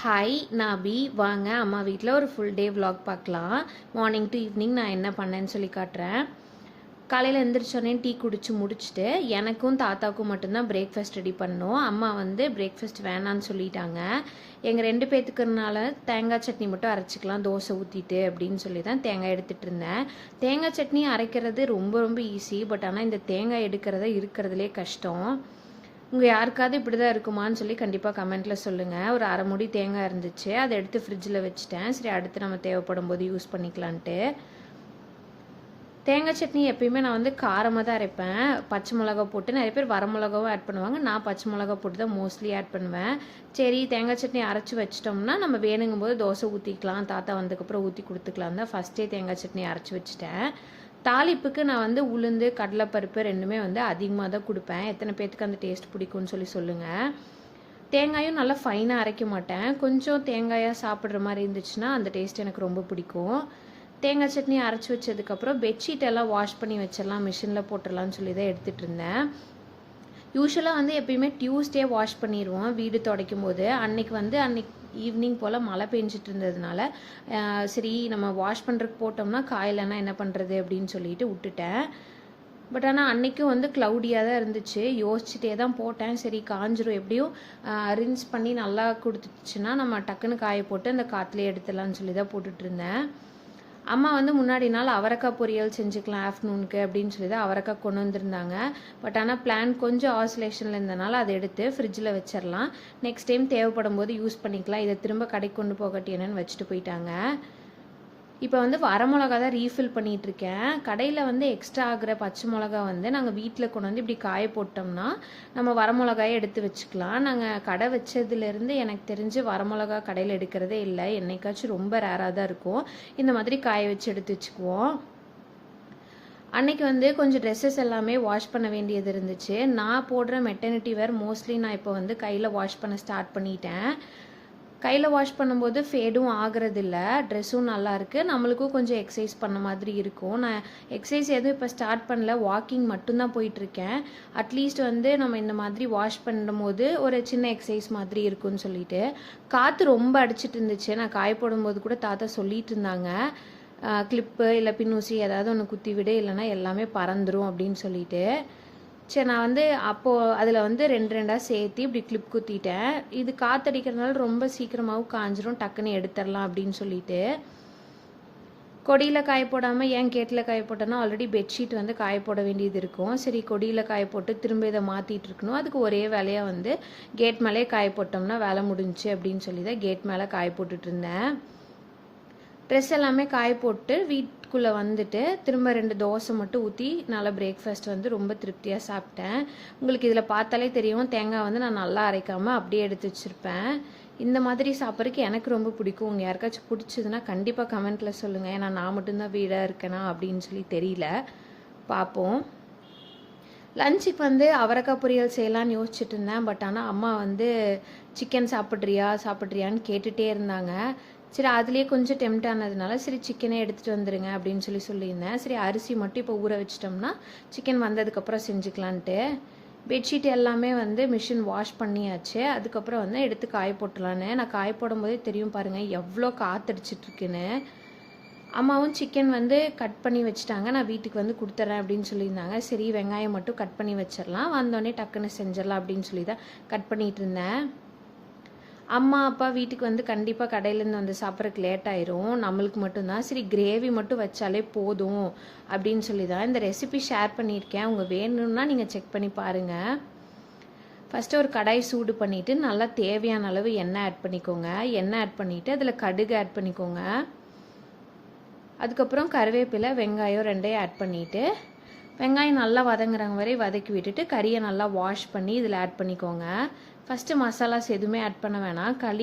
Hi நான் அபி. வாங்க அம்மா வீட்டில் ஒரு ஃபுல் டே vlog பார்க்கலாம். மார்னிங் டு ஈவினிங் நான் என்ன பண்ணேன்னு சொல்லி காட்டுறேன். காலையில் எழுந்திரிச்சோடனே டீ குடிச்சு முடிச்சுட்டு எனக்கும் தாத்தாவுக்கும் மட்டும்தான் பிரேக்ஃபாஸ்ட் ரெடி பண்ணோம். அம்மா வந்து பிரேக்ஃபாஸ்ட் வேணான்னு சொல்லிட்டாங்க. எங்கள் 2 பேத்துக்குனால தேங்காய் சட்னி மட்டும் அரைச்சிக்கலாம் தோசை ஊற்றிட்டு அப்படின்னு சொல்லி தான் தேங்காய் எடுத்துகிட்டு இருந்தேன். தேங்காய் சட்னி அரைக்கிறது ரொம்ப ரொம்ப ஈஸி. பட் ஆனால் இந்த தேங்காய் எடுக்கிறத இருக்கிறதுலே கஷ்டம். உங்கள் யாருக்காவது இப்படி தான் இருக்குமான்னு சொல்லி கண்டிப்பாக கமெண்ட்டில் சொல்லுங்கள். ஒரு அரை மூடி தேங்காய் இருந்துச்சு, அதை எடுத்து ஃப்ரிட்ஜில் வச்சுட்டேன். சரி, அடுத்து நம்ம தேவைப்படும் போது யூஸ் பண்ணிக்கலான்ட்டு. தேங்காய் சட்னி எப்பயுமே நான் வந்து காரமாக தான் அரைப்பேன். பச்சை மிளகா போட்டு, நிறைய பேர் வர மிளகாவும் ஆட் பண்ணுவாங்க. நான் பச்சை மிளகா போட்டு தான் மோஸ்ட்லி ஆட் பண்ணுவேன். சரி, தேங்காய் சட்னி அரைச்சி வச்சிட்டோம்னா நம்ம வேணுங்கும் போது தோசை ஊற்றிக்கலாம், தாத்தா வந்ததுக்கப்புறம் ஊற்றி கொடுத்துக்கலாம் தான் ஃபஸ்ட்டே தேங்காய் சட்னி அரைச்சி வச்சுட்டேன். தாளிப்புக்கு நான் வந்து உளுந்து கடலைப்பருப்பு ரெண்டுமே வந்து அதிகமாக தான் கொடுப்பேன். எத்தனை பேர்த்துக்கு அந்த டேஸ்ட் பிடிக்கும்னு சொல்லி சொல்லுங்கள். தேங்காயும் நல்லா ஃபைனாக அரைக்க மாட்டேன். கொஞ்சம் தேங்காயாக சாப்பிட்ற மாதிரி இருந்துச்சுன்னா அந்த டேஸ்ட் எனக்கு ரொம்ப பிடிக்கும். தேங்காய் சட்னி அரைச்சி வச்சதுக்கப்புறம் பெட்ஷீட் எல்லாம் வாஷ் பண்ணி வச்சிடலாம், மிஷினில் போட்டுடலான்னு சொல்லி தான் எடுத்துகிட்டு இருந்தேன். யூஸ்வலாக வந்து எப்பயுமே டியூஸ்டே வாஷ் பண்ணிடுவோம் வீடு துடைக்கும் போது. அன்னைக்கு ஈவினிங் போல் மழை பெஞ்சிட்டு இருந்ததுனால சரி நம்ம வாஷ் பண்ணுறதுக்கு போட்டோம்னா காயிலன்னா என்ன பண்ணுறது அப்படின்னு சொல்லிட்டு விட்டுட்டேன். பட் ஆனால் அன்றைக்கும் வந்து க்ளவுடியாக தான் இருந்துச்சு. யோசிச்சுட்டே தான் போட்டேன். சரி காஞ்சிரும், எப்படியும் ரின்ஸ் பண்ணி நல்லா கொடுத்துச்சுன்னா நம்ம டக்குன்னு காய போட்டு அந்த காற்றுலேயே எடுத்துடலான்னு சொல்லி தான் போட்டுட்ருந்தேன். அம்மா வந்து முன்னாடி நாள் அவரைக்காய் பொரியல் செஞ்சுக்கலாம் ஆஃப்டர்நூனுக்கு அப்படின்னு சொல்லி தான் அவரைக்காய் கொண்டு வந்திருந்தாங்க. பட் ஆனால் பிளான் கொஞ்சம் ஆசோலேஷனில் இருந்தனால அதை எடுத்து ஃப்ரிட்ஜில் வச்சிடலாம், நெக்ஸ்ட் டைம் தேவைப்படும் போது யூஸ் பண்ணிக்கலாம், இதை திரும்ப கடைக்கு கொண்டு போகட்டி என்னன்னு வச்சுட்டு போயிட்டாங்க. இப்போ வந்து வரமிளகா தான் ரீஃபில் பண்ணிகிட்ருக்கேன். கடையில் வந்து எக்ஸ்ட்ரா ஆகிற பச்சை மிளகா வந்து நாங்கள் வீட்டில் கொண்டு வந்து இப்படி காய போட்டோம்னா நம்ம வரமிளகாயை எடுத்து வச்சுக்கலாம். நாங்கள் கடை வச்சதுலேருந்து எனக்கு தெரிஞ்சு வரமிளகா கடையில் எடுக்கிறதே இல்லை. என்னைக்காச்சும் ரொம்ப ரேராக தான் இருக்கும். இந்த மாதிரி காய வச்சு எடுத்து வச்சுக்குவோம். அன்னைக்கு வந்து கொஞ்சம் ட்ரெஸ்ஸஸ் எல்லாமே வாஷ் பண்ண வேண்டியது இருந்துச்சு. நான் போடுற மெட்டர்னிட்டி வேர் மோஸ்ட்லி நான் இப்போ வந்து கையில் வாஷ் பண்ண ஸ்டார்ட் பண்ணிட்டேன். கையில் வாஷ் பண்ணும்போது ஃபேடும் ஆகிறதில்ல, ட்ரெஸ்ஸும் நல்லாயிருக்கு, நம்மளுக்கும் கொஞ்சம் எக்ஸசைஸ் பண்ண மாதிரி இருக்கும். நான் எக்ஸசைஸ் எதுவும் இப்போ ஸ்டார்ட் பண்ணல, வாக்கிங் மட்டும்தான் போயிட்டுருக்கேன். அட்லீஸ்ட் வந்து நம்ம இந்த மாதிரி வாஷ் பண்ணும்போது ஒரு சின்ன எக்ஸசைஸ் மாதிரி இருக்குன்னு சொல்லிட்டு. காற்று ரொம்ப அடிச்சிட்டு இருந்துச்சு. நான் காய போடும்போது கூட தாத்தா சொல்லிட்டு இருந்தாங்க, கிளிப்பு இல்லை பின்னூசி ஏதாவது ஒன்று குத்தி விடு, இல்லைனா எல்லாமே பறந்துடும் அப்படின்னு சொல்லிட்டு. சரி, நான் வந்து அப்போது அதில் வந்து 2 சேர்த்து இப்படி கிளிப் குத்திட்டேன். இது காற்றடிக்கிறதுனால ரொம்ப சீக்கிரமாகவும் காஞ்சிரும், டக்குன்னு எடுத்துடலாம் அப்படின்னு சொல்லிட்டு. கொடியில் காய போடாமல் ஏன் கேட்டில் காய போட்டோன்னா ஆல்ரெடி பெட்ஷீட் வந்து காய போட வேண்டியது இருக்கும். சரி, கொடியில் காய போட்டு திரும்ப இதை மாற்றிட்டு இருக்கணும், அதுக்கு ஒரே வேலையாக வந்து கேட் மேலே காய போட்டோம்னா வேலை முடிஞ்சிச்சு அப்படின்னு சொல்லி தான் கேட் மேலே காய போட்டுட்டு இருந்தேன். ட்ரெஸ் எல்லாமே காய போட்டு வீட்டுக்குள்ளே வந்துட்டு திரும்ப 2 தோசை மட்டும் ஊற்றி நல்லா பிரேக்ஃபாஸ்ட் வந்து ரொம்ப திருப்தியாக சாப்பிட்டேன். உங்களுக்கு இதில் பார்த்தாலே தெரியும், தேங்காய் வந்து நான் நல்லா அரைக்காமல் அப்படியே எடுத்து வச்சுருப்பேன். இந்த மாதிரி சாப்பிட்றதுக்கு எனக்கு ரொம்ப பிடிக்கும். உங்கள் யாருக்காச்சும் பிடிச்சதுன்னா கண்டிப்பாக கமெண்ட்டில் சொல்லுங்கள். ஏன்னா நான் மட்டும்தான் வீடாக இருக்கேனா அப்படின்னு சொல்லி தெரியல, பார்ப்போம். லஞ்சுக்கு வந்து அவரைக்காய் பொரியல் செய்யலான்னு யோசிச்சுட்டு இருந்தேன். பட் ஆனால் அம்மா வந்து சிக்கன் சாப்பிட்றியான்னு கேட்டுகிட்டே இருந்தாங்க. சரி, அதுலேயே கொஞ்சம் டெம்ட் ஆனதுனால சரி சிக்கனே எடுத்துகிட்டு வந்துடுங்க அப்படின்னு சொல்லியிருந்தேன். சரி, அரிசி மட்டும் இப்போ ஊற வச்சிட்டோம்னா சிக்கன் வந்ததுக்கப்புறம் செஞ்சுக்கலான்ட்டு. பெட்ஷீட் எல்லாமே வந்து மிஷின் வாஷ் பண்ணியாச்சு. அதுக்கப்புறம் வந்து எடுத்து காய போட்டுலான்னு. நான் காய போடும்போதே தெரியும் பாருங்கள் எவ்வளோ காற்றடிச்சிட்ருக்குன்னு. அம்மாவும் சிக்கன் வந்து கட் பண்ணி வச்சுட்டாங்க, நான் வீட்டுக்கு வந்து கொடுத்துட்றேன் அப்படின்னு சொல்லியிருந்தாங்க. சரி, வெங்காயம் மட்டும் கட் பண்ணி வச்சிடலாம், வந்தோடனே டக்குன்னு செஞ்சிடலாம் அப்படின்னு சொல்லி தான் கட் பண்ணிகிட்டு இருந்தேன். அம்மா அப்பா வீட்டுக்கு வந்து கண்டிப்பாக கடையிலேருந்து வந்து சாப்பிட்றதுக்கு லேட் ஆயிரும், நம்மளுக்கு மட்டும்தான். சரி, கிரேவி மட்டும் வச்சாலே போதும் அப்படின்னு சொல்லி தான் இந்த ரெசிபி ஷேர் பண்ணியிருக்கேன். அவங்க வேணும்னா நீங்கள் செக் பண்ணி பாருங்கள். ஃபஸ்ட்டு ஒரு கடாய் சூடு பண்ணிவிட்டு நல்லா தேவையான அளவு எண்ணெய் ஆட் பண்ணிக்கோங்க. எண்ணெய் ஆட் பண்ணிவிட்டு அதில் கடுகு ஆட் பண்ணிக்கோங்க. அதுக்கப்புறம் கருவேப்பிலை, வெங்காயம் 2 ஆட் பண்ணிவிட்டு வெங்காயம் நல்லா வதங்குறாங்க வரை வதக்கி விட்டுட்டு கறியை நல்லா வாஷ் பண்ணி இதில் ஆட் பண்ணிக்கோங்க. ஃபஸ்ட்டு மசாலாஸ் எதுவுமே ஆட் பண்ண வேணாம்.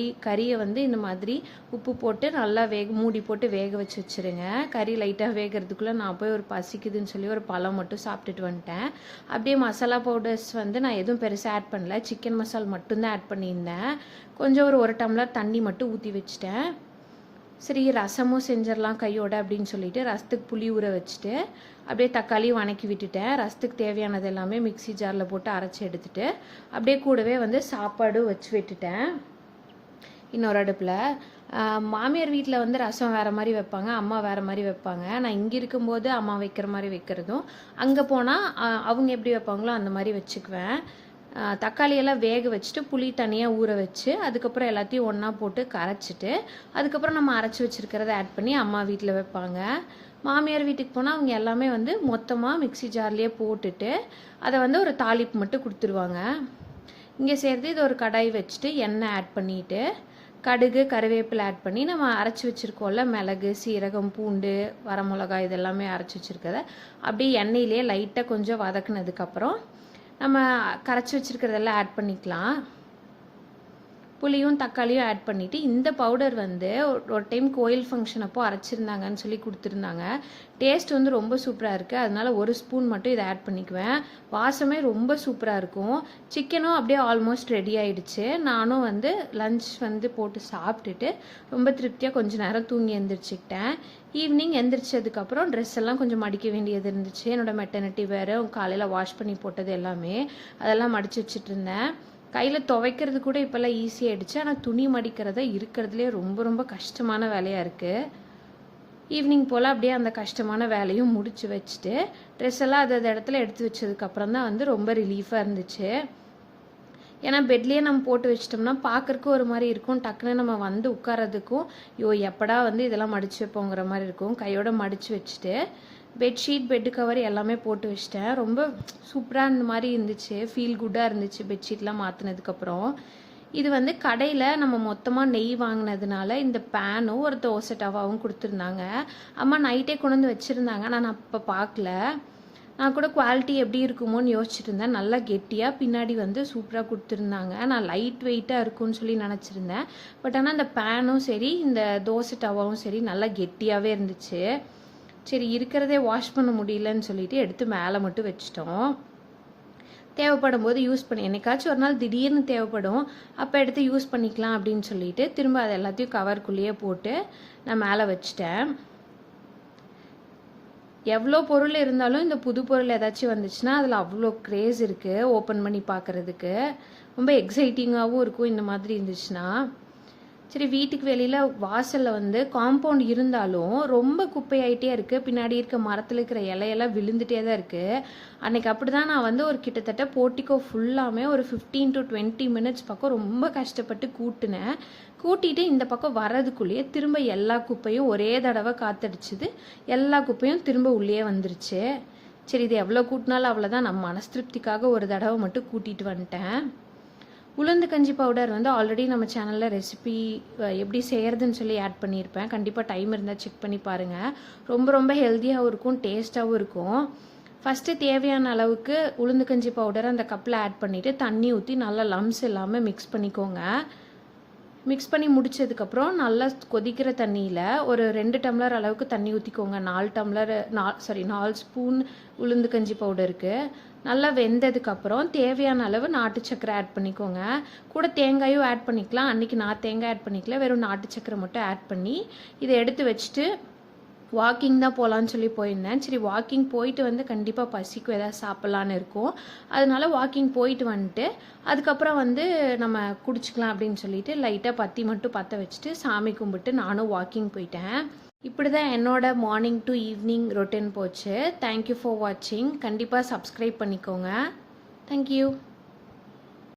கறியை வந்து இந்த மாதிரி உப்பு போட்டு நல்லா மூடி போட்டு வேக வச்சுருங்க. கறி லைட்டாக வேகிறதுக்குள்ளே நான் போய் ஒரு பசிக்குதுன்னு சொல்லி ஒரு பழம் மட்டும் சாப்பிட்டுட்டு வந்துட்டேன். அப்படியே மசாலா பவுடர்ஸ் வந்து நான் எதுவும் பெருசாக ஆட் பண்ணல, சிக்கன் மசாலா மட்டும்தான் ஆட் பண்ணியிருந்தேன். கொஞ்சம் ஒரு டம்ளர் தண்ணி மட்டும் ஊற்றி வச்சுட்டேன். சரி, ரசமும் செஞ்சிடலாம் கையோட அப்படின்னு சொல்லிட்டு ரசத்துக்கு புளி ஊற வச்சுட்டு அப்படியே தக்காளியும் வணக்கி விட்டுட்டேன். ரசத்துக்கு தேவையானது எல்லாமே மிக்சி ஜாரில் போட்டு அரைச்சி எடுத்துட்டு அப்படியே கூடவே வந்து சாப்பாடும் வச்சு விட்டுட்டேன். இன்னொரு அடுப்பில். மாமியார் வீட்டில் வந்து ரசம் வேறு மாதிரி வைப்பாங்க, அம்மா வேறு மாதிரி வைப்பாங்க. நான் இங்கே இருக்கும்போது அம்மா வைக்கிற மாதிரி வைக்கிறதும், அங்கே போனால் அவங்க எப்படி வைப்பாங்களோ அந்த மாதிரி வச்சுக்குவேன். தக்காளியெல்லாம் வேக வச்சுட்டு புளி தனியாக ஊற வச்சு அதுக்கப்புறம் எல்லாத்தையும் ஒன்றா போட்டு கரைச்சிட்டு அதுக்கப்புறம் நம்ம அரைச்சி வச்சுருக்கிறத ஆட் பண்ணி அம்மா வீட்டில் வைப்பாங்க. மாமியார் வீட்டுக்கு போனால் அவங்க எல்லாமே வந்து மொத்தமாக மிக்ஸி ஜார்லேயே போட்டுட்டு அதை வந்து ஒரு தாளிப்பு மட்டும் கொடுத்துருவாங்க. இங்கே சேர்த்து இது ஒரு கடாய் வச்சுட்டு எண்ணெய் ஆட் பண்ணிவிட்டு கடுகு கருவேப்பிலை ஆட் பண்ணி நம்ம அரைச்சி வச்சுருக்கோம்ல மிளகு சீரகம் பூண்டு வரமிளகாய் இதெல்லாமே அரைச்சி வச்சுருக்கத அப்படியே எண்ணெயிலே லைட்டாக கொஞ்சம் வதக்குனதுக்கப்புறம் நம்ம கரைச்சி வச்சுருக்கிறதெல்லாம் ஆட் பண்ணிக்கலாம். புளியும் தக்காளியும் ஆட் பண்ணிவிட்டு இந்த பவுடர் வந்து ஒரு டைம் கோயில் ஃபங்க்ஷன் அப்போ அரைச்சிருந்தாங்கன்னு சொல்லி கொடுத்துருந்தாங்க. டேஸ்ட் வந்து ரொம்ப சூப்பராக இருக்குது. அதனால ஒரு ஸ்பூன் மட்டும் இதை ஆட் பண்ணிக்குவேன். வாசமே ரொம்ப சூப்பராக இருக்கும். சிக்கனும் அப்படியே ஆல்மோஸ்ட் ரெடி ஆகிடுச்சு. நானும் வந்து லஞ்ச் வந்து போட்டு சாப்பிட்டுட்டு ரொம்ப திருப்தியாக கொஞ்சம் நேரம் தூங்கி எழுந்திரிச்சிக்கிட்டேன். ஈவினிங் எந்திரிச்சதுக்கப்புறம் ட்ரெஸ் எல்லாம் கொஞ்சம் மடிக்க வேண்டியது இருந்துச்சு. என்னோடய மெட்டர்னிட்டி வேறு காலையில் வாஷ் பண்ணி போட்டது எல்லாமே அதெல்லாம் மடித்து வச்சுட்டு இருந்தேன். கையில் துவைக்கிறது கூட இப்போல்லாம் ஈஸியாகிடுச்சு. ஆனால் துணி மடிக்கிறத இருக்கிறதுலே ரொம்ப ரொம்ப கஷ்டமான வேலையாக இருக்குது. ஈவினிங் போல் அப்படியே அந்த கஷ்டமான வேலையும் முடிச்சு வச்சுட்டு ட்ரெஸ் எல்லாம் அது இடத்துல எடுத்து வச்சதுக்கப்புறம் தான் வந்து ரொம்ப ரிலீஃபாக இருந்துச்சு. ஏன்னா பெட்லேயே நம்ம போட்டு வச்சிட்டோம்னா பார்க்குறக்கும் ஒரு மாதிரி இருக்கும். டக்குன்னு நம்ம வந்து உட்காரதுக்கும் எப்படா வந்து இதெல்லாம் மடித்து வைப்போங்கிற மாதிரி இருக்கும். கையோட மடித்து வச்சுட்டு பெட்ஷீட் பெட்டு கவர் எல்லாமே போட்டு வச்சிட்டேன். ரொம்ப சூப்பராக இந்த மாதிரி இருந்துச்சு. ஃபீல் குட்டாக இருந்துச்சு பெட்ஷீட்லாம் மாற்றினதுக்கப்புறம். இது வந்து கடையில் நம்ம மொத்தமாக நெய் வாங்கினதுனால இந்த பேனும் ஒரு தோசை டவாவும் கொடுத்துருந்தாங்க. அம்மா நைட்டே கொண்டு வந்து வச்சுருந்தாங்க. நான் அப்போ பார்க்கல. நான் கூட குவாலிட்டி எப்படி இருக்குமோன்னு யோசிச்சுட்டு இருந்தேன். நல்லா கெட்டியாக பின்னாடி வந்து சூப்பராக கொடுத்துருந்தாங்க. நான் லைட் வெயிட்டாக இருக்கும்னு சொல்லி நினச்சிருந்தேன். பட் ஆனால் இந்த பேனும் சரி இந்த தோசை டவாவும் சரி நல்லா கெட்டியாகவே இருந்துச்சு. சரி இருக்கிறதே வாஷ் பண்ண முடியலன்னு சொல்லிட்டு எடுத்து மேலே மட்டும் வச்சிட்டோம். தேவைப்படும் போது யூஸ் பண்ணி என்னைக்காச்சும் ஒரு நாள் திடீர்னு தேவைப்படும் அப்போ எடுத்து யூஸ் பண்ணிக்கலாம் அப்படின்னு சொல்லிட்டு திரும்ப அதை எல்லாத்தையும் கவருக்குள்ளேயே போட்டு நான் மேலே வச்சிட்டேன். எவ்வளோ பொருள் இருந்தாலும் இந்த புது பொருள் ஏதாச்சும் வந்துச்சுன்னா அதில் அவ்வளோ க்ரேஸ் இருக்குது. ஓப்பன் பண்ணி பார்க்குறதுக்கு ரொம்ப எக்ஸைட்டிங்காகவும் இருக்கும் இந்த மாதிரி இருந்துச்சுன்னா. சரி வீட்டுக்கு வெளியில் வாசலில் வந்து காம்பவுண்ட் இருந்தாலும் ரொம்ப குப்பையாயிட்டே இருக்குது. பின்னாடி இருக்க மரத்தில் இருக்கிற இலையெல்லாம் விழுந்துட்டே தான் இருக்குது. அன்றைக்கி அப்படி தான் நான் வந்து ஒரு கிட்டத்தட்ட போர்ட்டிகோ ஃபுல்லாமே ஒரு 15 to 20 மினிட்ஸ் பக்கம் ரொம்ப கஷ்டப்பட்டு கூட்டினேன். கூட்டிகிட்டு இந்த பக்கம் வர்றதுக்குள்ளேயே திரும்ப எல்லா குப்பையும் ஒரே தடவை காத்தடிச்சுது. எல்லா குப்பையும் திரும்ப உள்ளே வந்துருச்சு. சரி இது எவ்வளோ கூட்டினாலும் அவ்வளோதான். நம்ம மனசு திருப்திக்காக ஒரு தடவை மட்டும் கூட்டிகிட்டு வந்துட்டேன். உளுந்து கஞ்சி பவுடர் வந்து ஆல்ரெடி நம்ம சேனலில் ரெசிபி எப்படி செய்கிறதுன்னு சொல்லி ஆட் பண்ணியிருப்பேன். கண்டிப்பாக டைம் இருந்தால் செக் பண்ணி பாருங்கள். ரொம்ப ரொம்ப ஹெல்த்தியாகவும் இருக்கும், டேஸ்ட்டாகவும் இருக்கும். ஃபஸ்ட்டு தேவையான அளவுக்கு உளுந்து கஞ்சி பவுடரை அந்த கப்பில் ஆட் பண்ணிவிட்டு தண்ணி ஊற்றி நல்லா லம்ஸ் இல்லாமல் மிக்ஸ் பண்ணிக்கோங்க. மிக்ஸ் பண்ணி முடிச்சதுக்கப்புறம் நல்லா கொதிக்கிற தண்ணியில் ஒரு 2 டம்ளர் அளவுக்கு தண்ணி ஊற்றிக்கோங்க. 4 ஸ்பூன் உளுந்து கஞ்சி பவுடருக்கு. நல்லா வெந்ததுக்கப்புறம் தேவையான அளவு நாட்டு சக்கரை ஆட் பண்ணிக்கோங்க. கூட தேங்காயும் ஆட் பண்ணிக்கலாம். அன்றைக்கி நான் தேங்காய் ஆட் பண்ணிக்கல, வெறும் நாட்டு சக்கரை மட்டும் ஆட் பண்ணி இதை எடுத்து வச்சுட்டு வாக்கிங் தான் போகலான்னு சொல்லி போயிருந்தேன். சரி வாக்கிங் போயிட்டு வந்து கண்டிப்பாக பசிக்கும், எதாவது சாப்பிட்லான்னு இருக்கும். அதனால வாக்கிங் போயிட்டு வந்துட்டு அதுக்கப்புறம் வந்து நம்ம குடிச்சிக்கலாம் அப்படின்னு சொல்லிட்டு லைட்டாக பற்றி மட்டும் பற்ற வச்சுட்டு சாமி கும்பிட்டு நானும் வாக்கிங் போயிட்டேன். இப்படி தான் என்னோட மார்னிங் டு ஈவினிங் ரொட்டீன் போச்சு. தேங்க்யூ ஃபார் வாட்சிங். கண்டிப்பாக சப்ஸ்கிரைப் பண்ணிக்கோங்க. தேங்க்யூ.